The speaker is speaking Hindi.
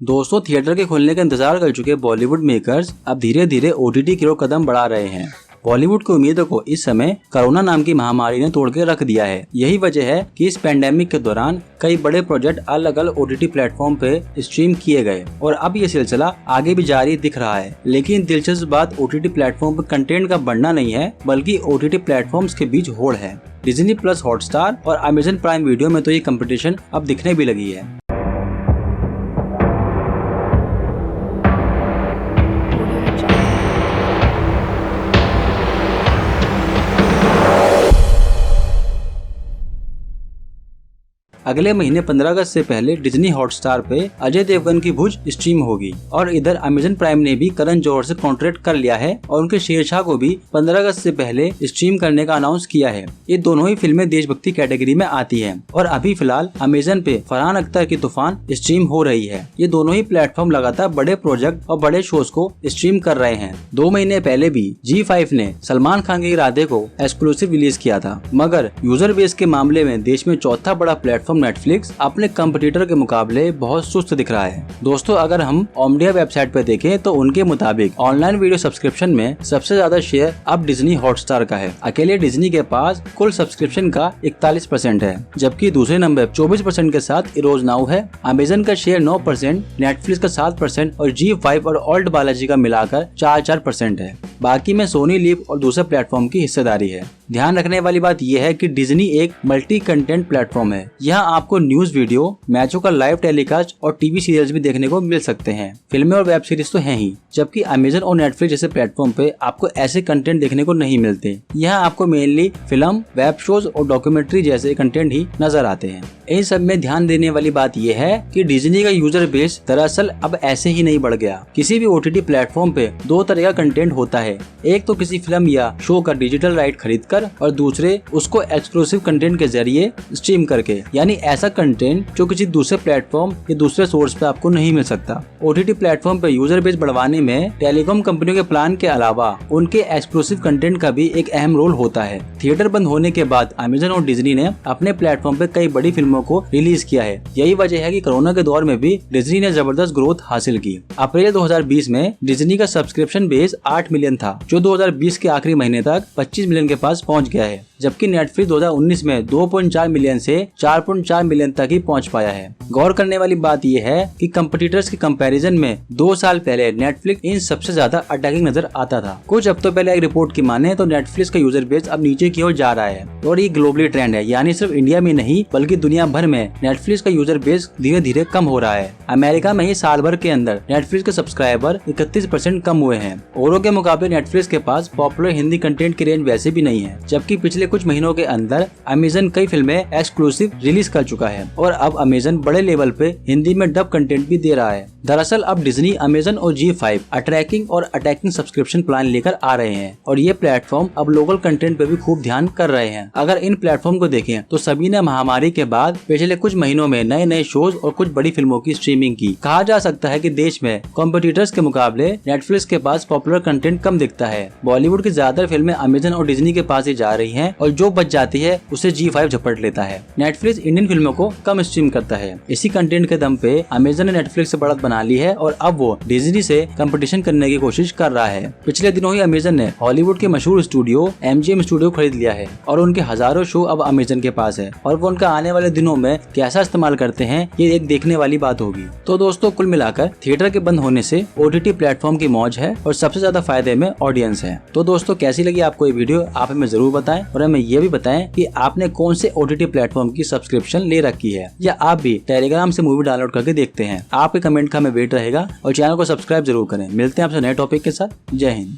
दोस्तों, थिएटर के खुलने का इंतजार कर चुके बॉलीवुड मेकर्स अब धीरे धीरे OTT की ओर कदम बढ़ा रहे हैं। बॉलीवुड की उम्मीदों को इस समय कोरोना नाम की महामारी ने तोड़ के रख दिया है। यही वजह है कि इस पैंडेमिक के दौरान कई बड़े प्रोजेक्ट अलग अलग OTT प्लेटफॉर्म पे स्ट्रीम किए गए और अब ये सिलसिला आगे भी जारी दिख रहा है। लेकिन दिलचस्प बात OTT प्लेटफॉर्म पर कंटेंट का बढ़ना नहीं है, बल्कि OTT प्लेटफॉर्म्स के बीच होड़ है। डिज्नी प्लस, हॉटस्टार और अमेजन प्राइम वीडियो में तो ये कंपटीशन अब दिखने भी लगी है। अगले महीने 15 अगस्त से पहले डिज्नी हॉटस्टार पे अजय देवगन की भुज स्ट्रीम होगी और इधर अमेजन प्राइम ने भी करण जौहर से कॉन्ट्रैक्ट कर लिया है और उनके शेरशाह को भी 15 अगस्त से पहले स्ट्रीम करने का अनाउंस किया है। ये दोनों ही फिल्में देशभक्ति कैटेगरी में आती हैं और अभी फिलहाल अमेजन पे फरहान अख्तर की तूफान स्ट्रीम हो रही है। ये दोनों ही प्लेटफॉर्म लगातार बड़े प्रोजेक्ट और बड़े शोज को स्ट्रीम कर रहे हैं। 2 महीने पहले भी ZEE5 ने सलमान खान के इरादे को एक्सक्लूसिव रिलीज किया था, मगर यूजर बेस के मामले में देश में चौथा बड़ा प्लेटफॉर्म नेटफ्लिक्स अपने कंपटीटर के मुकाबले बहुत सुस्त दिख रहा है। दोस्तों, अगर हम ओमनिया वेबसाइट पर देखें तो उनके मुताबिक ऑनलाइन वीडियो सब्सक्रिप्शन में सबसे ज्यादा शेयर अब डिज्नी हॉटस्टार का है। अकेले डिज्नी के पास कुल सब्सक्रिप्शन का 41% है, जबकि दूसरे नंबर 24% के साथ इरोज नाउ है। अमेजन का शेयर 9%, नेटफ्लिक्स का 7% और ZEE5 और ओल्ड बालाजी का मिलाकर 4% है। बाकी में सोनी लिव और दूसरे प्लेटफॉर्म की हिस्सेदारी है। ध्यान रखने वाली बात यह है कि डिज्नी एक मल्टी कंटेंट प्लेटफॉर्म है। यहाँ आपको न्यूज वीडियो, मैचों का लाइव टेलीकास्ट और टीवी सीरियल्स भी देखने को मिल सकते हैं। फिल्में और वेब सीरीज तो हैं ही, जबकि अमेजन और नेटफ्लिक्स जैसे प्लेटफॉर्म पे आपको ऐसे कंटेंट देखने को नहीं मिलते। यहाँ आपको मेनली फिल्म, वेब शोज और डॉक्यूमेंट्री जैसे कंटेंट ही नजर आते हैं। इन सब में ध्यान देने वाली बात यह है कि डिज्नी का यूजर बेस दरअसल अब ऐसे ही नहीं बढ़ गया। किसी भी OTT प्लेटफॉर्म पे 2 तरह का कंटेंट होता है। एक तो किसी फिल्म या शो का डिजिटल राइट खरीद कर और दूसरे उसको एक्सक्लूसिव कंटेंट के जरिए स्ट्रीम करके, यानी ऐसा कंटेंट जो किसी दूसरे प्लेटफॉर्म या दूसरे सोर्स पे आपको नहीं मिल सकता। OTT प्लेटफॉर्म पे यूजर बेस बढ़वाने में टेलीकॉम कंपनियों के प्लान के अलावा उनके एक्सक्लूसिव कंटेंट का भी एक अहम रोल होता है। थिएटर बंद होने के बाद अमेजन और डिज्नी ने अपने प्लेटफॉर्म पे कई बड़ी फिल्मों को रिलीज किया है। यही वजह है कि कोरोना के दौर में भी डिज्नी ने जबरदस्त ग्रोथ हासिल की। अप्रैल 2020 में डिज्नी का सब्सक्रिप्शन बेस 8 मिलियन था, जो 2020 के आखिरी महीने तक 25 मिलियन के पास पहुंच गया है, जबकि नेटफ्लिक्स 2019 में 2.4 मिलियन से 4.4 मिलियन तक ही पहुंच पाया है। गौर करने वाली बात यह है कि कंपटीटर्स के कंपैरिजन में 2 साल पहले नेटफ्लिक्स इन सबसे ज्यादा अटैकिंग नजर आता था। कुछ हफ्तों पहले एक रिपोर्ट की माने तो नेटफ्लिक्स का यूजर बेस अब नीचे की ओर जा रहा है और ये ग्लोबली ट्रेंड है, यानी सिर्फ इंडिया में नहीं बल्कि दुनिया भर में नेटफ्लिक्स का यूजर बेस धीरे धीरे कम हो रहा है। अमेरिका में ही साल भर के अंदर नेटफ्लिक्स के सब्सक्राइबर 31% कम हुए हैं। औरों के मुकाबले नेटफ्लिक्स के पास पॉपुलर हिंदी कंटेंट की रेंज वैसे भी नहीं है, जबकि पिछले कुछ महीनों के अंदर अमेजन कई फिल्में एक्सक्लूसिव रिलीज कर चुका है और अब अमेजन बड़े लेवल पे हिंदी में डब कंटेंट भी दे रहा है। दरअसल अब डिज्नी, अमेजन और ZEE5 अट्रैकिंग और अटैकिंग सब्सक्रिप्शन प्लान लेकर आ रहे हैं और ये प्लेटफॉर्म अब लोकल कंटेंट पे भी खूब ध्यान कर रहे हैं। अगर इन प्लेटफॉर्म को देखें तो सभी ने महामारी के बाद पिछले कुछ महीनों में नए नए शोज और कुछ बड़ी फिल्मों की स्ट्रीमिंग की। कहा जा सकता है कि देश में कॉम्पिटिटर्स के मुकाबले नेटफ्लिक्स के पास पॉपुलर कंटेंट कम दिखता है। बॉलीवुड की ज्यादातर फिल्में अमेजन और डिज्नी के पास ही जा रही हैं और जो बच जाती है उसे ZEE5 झपट लेता है। नेटफ्लिक्स इंडियन फिल्मों को कम स्ट्रीम करता है। इसी कंटेंट के दम पे अमेजन ने नेटफ्लिक्स से बढ़त बना ली है और अब वो डिज्नी से कंपटीशन करने की कोशिश कर रहा है। पिछले दिनों ही अमेजन ने हॉलीवुड के मशहूर स्टूडियो MGM स्टूडियो खरीद लिया है और उनके हजारों शो अब अमेजन के पास है और वो उनका आने वाले दिनों में कैसा इस्तेमाल करते हैं ये एक देखने वाली बात होगी। तो दोस्तों, कुल मिलाकर थिएटर के बंद होने से OTT प्लेटफॉर्म की मौज है और सबसे ज्यादा फायदे में ऑडियंस है। तो दोस्तों, कैसी लगी आपको ये वीडियो आप हमें जरूर बताएं और हमें ये भी बताएं कि आपने कौन से OTT प्लेटफॉर्म की सब्सक्रिप्शन ले रखी है या आप भी टेलीग्राम से मूवी डाउनलोड करके देखते हैं। आपके कमेंट का हमें वेट रहेगा और चैनल को सब्सक्राइब जरूर करें। मिलते हैं आपसे नए टॉपिक के साथ। जय हिंद।